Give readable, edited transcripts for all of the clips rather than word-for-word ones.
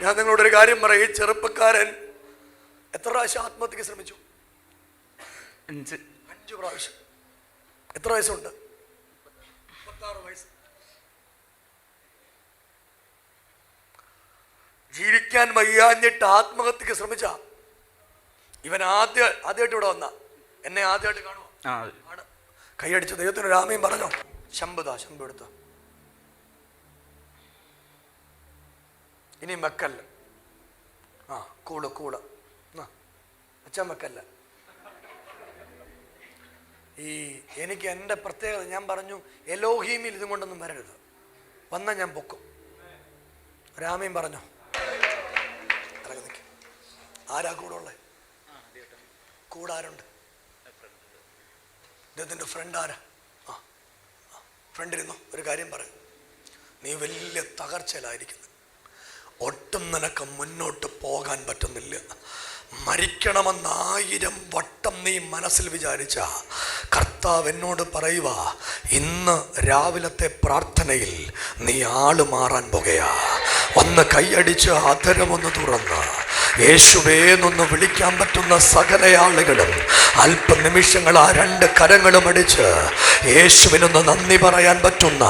ഞാൻ നിങ്ങളോടൊരു കാര്യം പറയാം. ഈ ചെറുപ്പക്കാരൻ എത്ര പ്രാവശ്യം ആത്മഹത്യക്ക് ശ്രമിച്ചു? 5 പ്രാവശ്യം. എത്ര വയസ്സുണ്ട്? 36 വയസ്സ്. ജീവിക്കാൻ വയ്യാഞ്ഞിട്ട് ആത്മഹത്യക്ക് ശ്രമിച്ച ഇവൻ ആദ്യമായിട്ട് ഇവിടെ വന്ന എന്നെ ആദ്യമായിട്ട് കാണുമോ? ആണ്. കൈയടിച്ച് ദൈവത്തിന് രാമയും പറഞ്ഞോ. ശമ്പ് എടുത്ത. ഇനി മെക്കല്ല. കൂള് അച്ഛൻ മെക്കല്ല. എനിക്ക് എൻ്റെ പ്രത്യേകത ഞാൻ പറഞ്ഞു, എലോഹീമിൽ ഇതും കൊണ്ടൊന്നും വരരുത്. വന്നാൽ ഞാൻ പൊക്കും. രാമയും പറഞ്ഞോ. ഇറങ്ങി നിൽക്കും. ആരാ കൂടെ ഉള്ളത്? കൂടെ ആരുണ്ട്? ഇദ്ദേഹത്തിൻ്റെ ഫ്രണ്ട് ആരാ? ഫ്രണ്ടിരുന്നോ. ഒരു കാര്യം പറയും, നീ വലിയ തകർച്ചയിലായിരിക്കുന്നു. ഒട്ടും നിനക്ക് മുന്നോട്ട് പോകാൻ പറ്റുന്നില്ല. മരിക്കണമെന്ന് 1000 വട്ടം നീ മനസ്സിൽ വിചാരിച്ച കർത്താവ് എന്നോട് പറയുക, ഇന്ന് രാവിലത്തെ പ്രാർത്ഥനയിൽ നീ ആള് മാറാൻ പോകുകയാ. ഒന്ന് കൈയടിച്ച് അധരമൊന്ന് തുറന്ന് യേശുവേന്നൊന്ന് വിളിക്കാൻ പറ്റുന്ന സകല ആളുകളും അല്പനിമിഷങ്ങൾ ആ 2 കരങ്ങളും അടിച്ച് യേശുവിനൊന്ന് നന്ദി പറയാൻ പറ്റുന്ന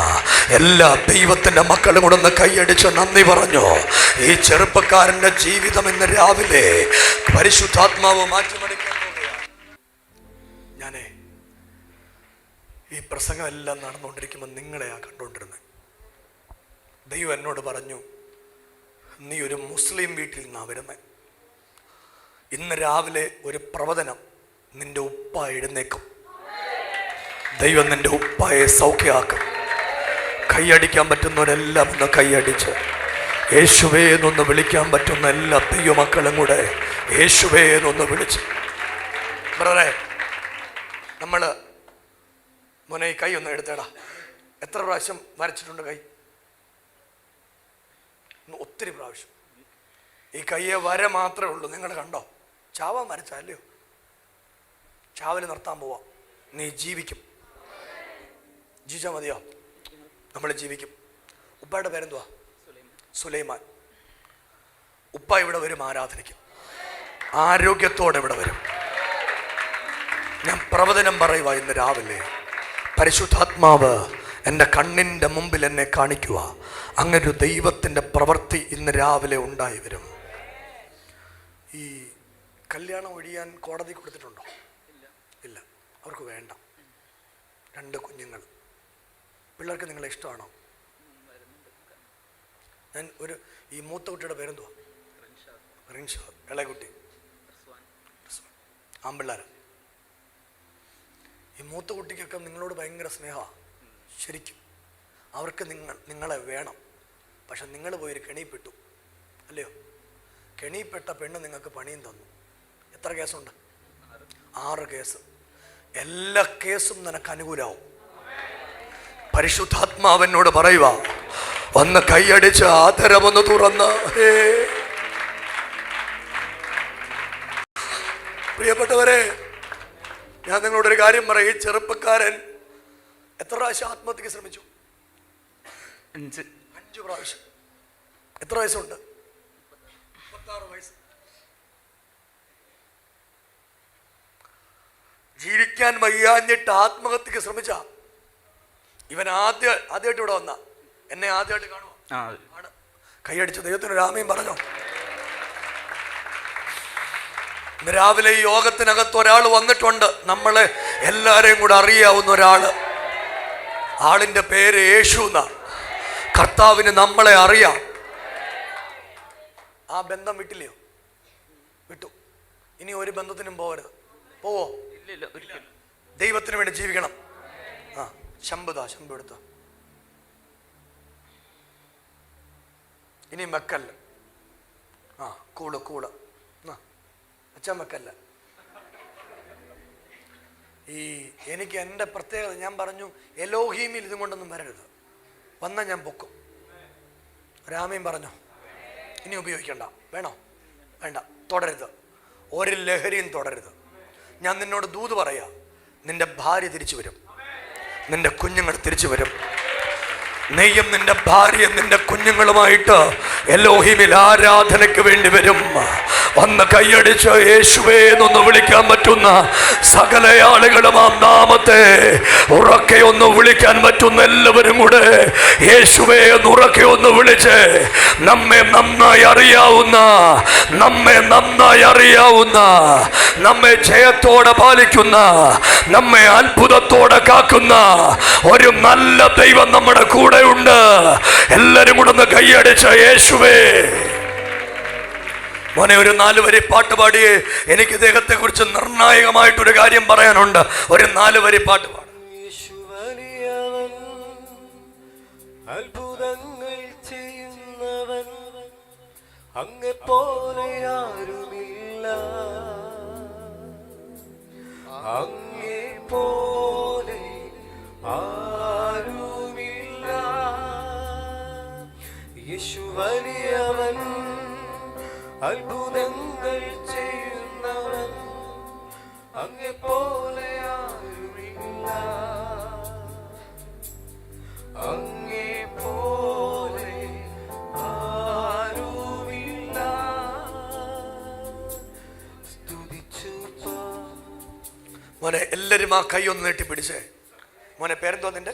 എല്ലാ ദൈവത്തിൻ്റെ മക്കളും കൂടെ ഒന്ന് കൈയടിച്ച് നന്ദി പറഞ്ഞു. ഈ ചെറുപ്പക്കാരൻ്റെ ജീവിതം ഇന്ന് രാവിലെ പരിശുദ്ധാത്മാവ് മാറ്റിമറിക്കാൻ പോവുകയാണ്. ഞാനേ ഈ പ്രസംഗം എല്ലാം നടന്നുകൊണ്ടിരിക്കുമ്പോൾ നിങ്ങളെയാ കണ്ടുകൊണ്ടിരുന്നത്. ദൈവം എന്നോട് പറഞ്ഞു, നീ ഒരു മുസ്ലിം വീട്ടിൽ നിന്നാണ് വരുന്നത്. ഇന്ന് രാവിലെ ഒരു പ്രവചനം, നിന്റെ ഉപ്പ എഴുന്നേക്കും. ദൈവം നിന്റെ ഉപ്പായെ സൗഖ്യമാക്കും. കൈയടിക്കാൻ പറ്റുന്നവരെല്ലാം ഒന്ന് കൈയടിച്ച് യേശുവേ എന്നൊന്ന് വിളിക്കാൻ പറ്റുന്ന എല്ലാ ദൈവമക്കളും കൂടെ യേശുവേ എന്നൊന്ന് വിളിച്ച്. ബ്രദറെ, നമ്മൾ മോനെ ഈ കൈ ഒന്ന് എടുത്തേടാ. എത്ര പ്രാവശ്യം വരച്ചിട്ടുണ്ട് കൈ? ഒത്തിരി പ്രാവശ്യം. ഈ കയ്യെ വര മാത്രമേ ഉള്ളൂ. നിങ്ങൾ കണ്ടോ? ചാവാൻ വരച്ചല്ലയോ? ചാവല് നിർത്താൻ പോവാം. നീ ജീവിക്കും. ജീവിച്ചാൽ മതിയോ? നമ്മൾ ജീവിക്കും. ഉപ്പയുടെ പേരെന്തുവാ? സുലൈമാൻ. ഉപ്പ ഇവിടെ വരും ആരാധനയ്ക്ക്. ആരോഗ്യത്തോടെ ഇവിടെ വരും. ഞാൻ പ്രവചനം പറയുക, ഇന്ന് രാവിലെ പരിശുദ്ധാത്മാവ് എൻ്റെ കണ്ണിൻ്റെ മുമ്പിൽ എന്നെ കാണിക്കുക. അങ്ങനൊരു ദൈവത്തിൻ്റെ പ്രവൃത്തി ഇന്ന് രാവിലെ ഉണ്ടായി വരും. ഈ കല്യാണം ഒഴിയാൻ കോടതി കൊടുത്തിട്ടുണ്ടോ? ഇല്ല. അവർക്ക് വേണ്ട. 2 കുഞ്ഞുങ്ങൾ. പിള്ളേർക്ക് നിങ്ങളെ ഇഷ്ടമാണോ? ഞാൻ ഈ മൂത്ത കുട്ടിയുടെ പേരെന്തുവാ? റിൻഷാദ്. ഇളയകുട്ടി ആമ്പിള്ളേർ. ഈ മൂത്ത കുട്ടിക്കൊക്കെ നിങ്ങളോട് ഭയങ്കര സ്നേഹമാണ്. ശരിക്കും അവർക്ക് നിങ്ങളെ വേണം. പക്ഷെ നിങ്ങൾ പോയൊരു കെണിപ്പെട്ടു, അല്ലയോ? കെണിപ്പെട്ട പെണ്ണ് നിങ്ങൾക്ക് പണിയും തന്നു. എത്ര കേസുണ്ട്? 6 കേസ്. എല്ലാ കേസും നിനക്ക് അനുകൂലമാവും. പരിശുദ്ധാത്മാവെന്നോട് പറയുക, ഒന്ന് കൈയടിച്ച് ആദരമൊന്ന് തുറന്ന്. പ്രിയപ്പെട്ടവരെ, ഞാൻ നിങ്ങളോടൊരു കാര്യം പറയാം. ഈ ചെറുപ്പക്കാരൻ എത്ര പ്രാവശ്യം ആത്മഹത്യക്ക് ശ്രമിച്ചു? 5 പ്രാവശ്യം. എത്ര വയസ്സുണ്ട്? 36 വയസ്സ്. ജീവിക്കാൻ വയ്യാഞ്ഞിട്ട് ആത്മഹത്യക്ക് ശ്രമിച്ച ഇവൻ ആദ്യമായിട്ട് ഇവിടെ വന്ന എന്നെ ആദ്യമായിട്ട് കാണുമോ? ആണ്. കൈയടിച്ച് ദൈവത്തിന് രാമയും പറഞ്ഞോ. ഇന്ന് രാവിലെ ഈ യോഗത്തിനകത്ത് ഒരാൾ വന്നിട്ടുണ്ട്. നമ്മളെ എല്ലാരെയും കൂടെ അറിയാവുന്ന ഒരാള്. ആളിന്റെ പേര് യേശു എന്നാ. കർത്താവിന് നമ്മളെ അറിയാം. ആ ബന്ധം വിട്ടില്ലയോ? വിട്ടു. ഇനി ഒരു ബന്ധത്തിനും പോകരുത്. പോവോ? ദൈവത്തിന് വേണ്ടി ജീവിക്കണം. ശമ്പ് എടുത്ത. ഇനി മെക്കല്ല. കൂള് അച്ഛൻ മെക്കല്ല. എനിക്ക് എൻ്റെ പ്രത്യേകത ഞാൻ പറഞ്ഞു, എലോഹീമിൽ ഇതും കൊണ്ടൊന്നും വരരുത്. വന്നാൽ ഞാൻ പൊക്കും. രാമയും പറഞ്ഞോ. ഇനി ഉപയോഗിക്കണ്ട. വേണോ? വേണ്ട. തുടരുത്. ഒരു ലഹരിയും തുടരുത്. ഞാൻ നിന്നോട് ദൂത് പറയാ, നിന്റെ ഭാര്യ തിരിച്ചു വരും. നിന്റെ കുഞ്ഞുങ്ങൾ തിരിച്ചു വരും. നെയ്യും നിന്റെ ഭാര്യ നിന്റെ കുഞ്ഞുങ്ങളുമായിട്ട് എലോഹിമിൽ ആരാധനയ്ക്ക് വേണ്ടി വരും. വന്ന് കൈയടിച്ച് യേശുവേ എന്നൊന്ന് വിളിക്കാൻ പറ്റുന്ന സകല ആളുകളും ആ നാമത്തെ ഉറക്കെ ഒന്ന് വിളിക്കാൻ പറ്റുന്ന എല്ലാവരും കൂടെ യേശുവേ എന്ന് ഉറക്കെ ഒന്ന് വിളിച്ച് നമ്മെ നന്നായി അറിയാവുന്ന, നമ്മെ ജയത്തോടെ പാലിക്കുന്ന, നമ്മെ അത്ഭുതത്തോടെ കാക്കുന്ന ഒരു നല്ല ദൈവം നമ്മുടെ കൂടെ ഉണ്ട്. എല്ലാരും കൂടെ ഒന്ന് കൈയടിച്ച യേശുവേ. മോനെ, ഒരു 4 വരി പാട്ട് പാടിയേ. എനിക്ക് ഇദ്ദേഹത്തെ കുറിച്ച് നിർണായകമായിട്ടൊരു കാര്യം പറയാനുണ്ട്. ഒരു 4 വരി പാട്ട് പാടും. അത്ഭുതങ്ങൾ ചെയ്യുന്നവൻ, അങ്ങെ പോലെ ആരുമില്ല, അങ്ങെ പോലെ ആരുമില്ല. യേശു വലിയവൻ, അത്ഭുതങ്ങൾ ചെയ്യുന്നവൻ, അങ്ങെ പോലെ ആരുമില്ല, അങ്ങെ പോലെ ആരുമില്ല. സ്തുതിച്ചു മോനെ, എല്ലാരും ആ കൈ ഒന്ന് നീട്ടിപ്പിടിച്ചേ. മോനെ, പേരെന്തോ നിന്റെ?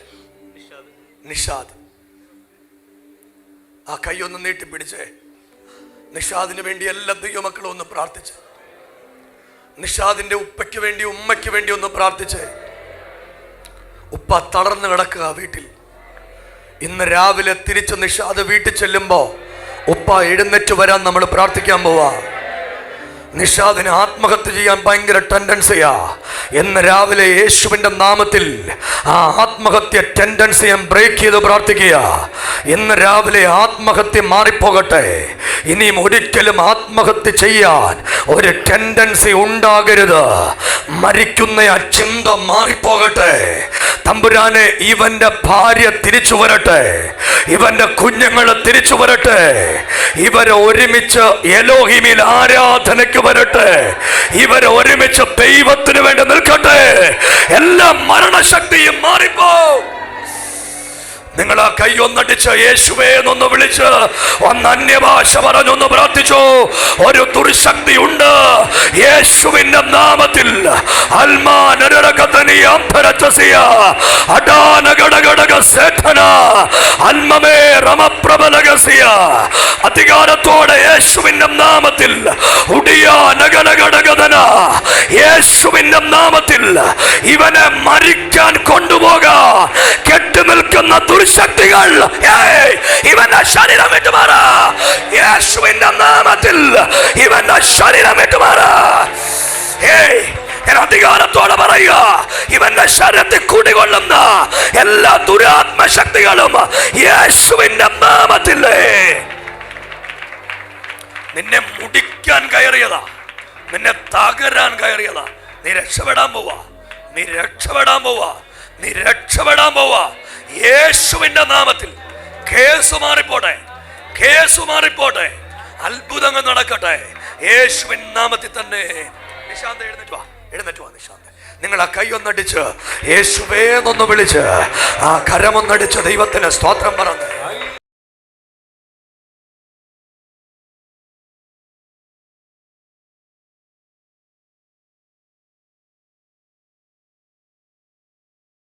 നിഷാദ്. ആ കൈ ഒന്ന് നീട്ടിപ്പിടിച്ചേ. നിഷാദിന് വേണ്ടി എല്ലാ ദൈവമക്കളും ഒന്ന് പ്രാർത്ഥിച്ച്. നിഷാദിന്റെ ഉപ്പയ്ക്ക് വേണ്ടി, ഉമ്മയ്ക്ക് വേണ്ടി ഒന്ന് പ്രാർത്ഥിച്ച്. ഉപ്പ തളർന്നു കിടക്കുക വീട്ടിൽ. ഇന്ന് രാവിലെ തിരിച്ച് നിഷാദ് വീട്ടിൽ ചെല്ലുമ്പോ ഉപ്പ എഴുന്നേറ്റ് വരാൻ നമ്മൾ പ്രാർത്ഥിക്കാൻ പോവാ. നിഷാദിന് ആത്മഹത്യ ചെയ്യാൻ ഭയങ്കര ടെൻഡൻസിയാ. ഇന്ന് രാവിലെ യേശുവിന്റെ നാമത്തിൽ ആ ആത്മഹത്യ ടെൻഡൻസി ഞാൻ ബ്രേക്ക് ചെയ്ത് പ്രാർത്ഥിക്കുക. ഇന്ന് രാവിലെ ആത്മഹത്യ മാറിപ്പോകട്ടെ. ഇനിയും ഒരിക്കലും ആത്മഹത്യ ചെയ്യാൻ ഒരു ടെൻഡൻസി ഉണ്ടാകരുത്. മരിക്കുന്ന ആ ചിന്ത മാറിപ്പോകട്ടെ. തമ്പുരാനെ, ഇവന്റെ ഭാര്യ തിരിച്ചു വരട്ടെ, ഇവന്റെ കുഞ്ഞുങ്ങള് തിരിച്ചു വരട്ടെ, ഇവരെ ഒരുമിച്ച് എലോഹിമിൽ ആരാധനയ്ക്ക് വരട്ടെ, ഇവരെ ഒരുമിച്ച് ദൈവത്തിന് വേണ്ടി നിൽക്കട്ടെ. എല്ലാ മരണശക്തിയും മാറിപ്പോ. നിങ്ങൾ ആ കൈ ഒന്നടിച്ച് യേശുവേ എന്നൊന്ന് വിളിച്ച് ഒന്ന് അന്യഭാഷ പറഞ്ഞൊന്ന് പ്രാർത്ഥിച്ചു. ഒരു ദുർശക്തി ഉണ്ട് യേശുവിന്റെ നാമത്തിൽ. അധികാരത്തോടെ യേശുവിന്റെ നാമത്തിൽ യേശുവിന്റെ നാമത്തിൽ ഇവനെ മരിക്കാൻ കൊണ്ടുപോകാൻ കെട്ടി നിൽക്കുന്ന ദുർശക്തികൾ ഇവന്റെ ശരീരം വിട്ടുമാറാ. യേശുവിന്റെ നാമത്തിൽ ഇവന്റെ ശരീരം വിട്ടുമാറാ. അധികാരത്തോടെ പറയുക, ഇവന്റെ ശരീരത്തിൽ കുടികൊള്ളുന്ന എല്ലാ ദുരാത്മശക്തികളും യേശുവിന്റെ നാമത്തിൽ. നിന്നെ മുടിക്കാൻ കയറിയതാ, നിന്നെ തകരാൻ കയറിയതാ. നീ രക്ഷപ്പെടാൻ പോവാ, നീ രക്ഷപ്പെടാൻ പോവാ, നീ രക്ഷപ്പെടാൻ പോവാ. യേശുവിന്റെ നാമത്തിൽ കേസ് മാറിപ്പോട്ടെ, കേസ് മാറിപ്പോട്ടെ, അത്ഭുതങ്ങൾ നടക്കട്ടെ യേശുവിൻ നാമത്തിൽ തന്നെ. നിശാന്ത് എഴുന്നേറ്റ് വാ, എഴുന്നേറ്റ് വാ നിശാന്ത്. നിങ്ങൾ ആ കൈ ഒന്നടിച്ച് യേശുവേ എന്നൊന്ന് വിളിച്ച് ആ കരമൊന്നടിച്ച് ദൈവത്തിന് സ്തോത്രം പറഞ്ഞു.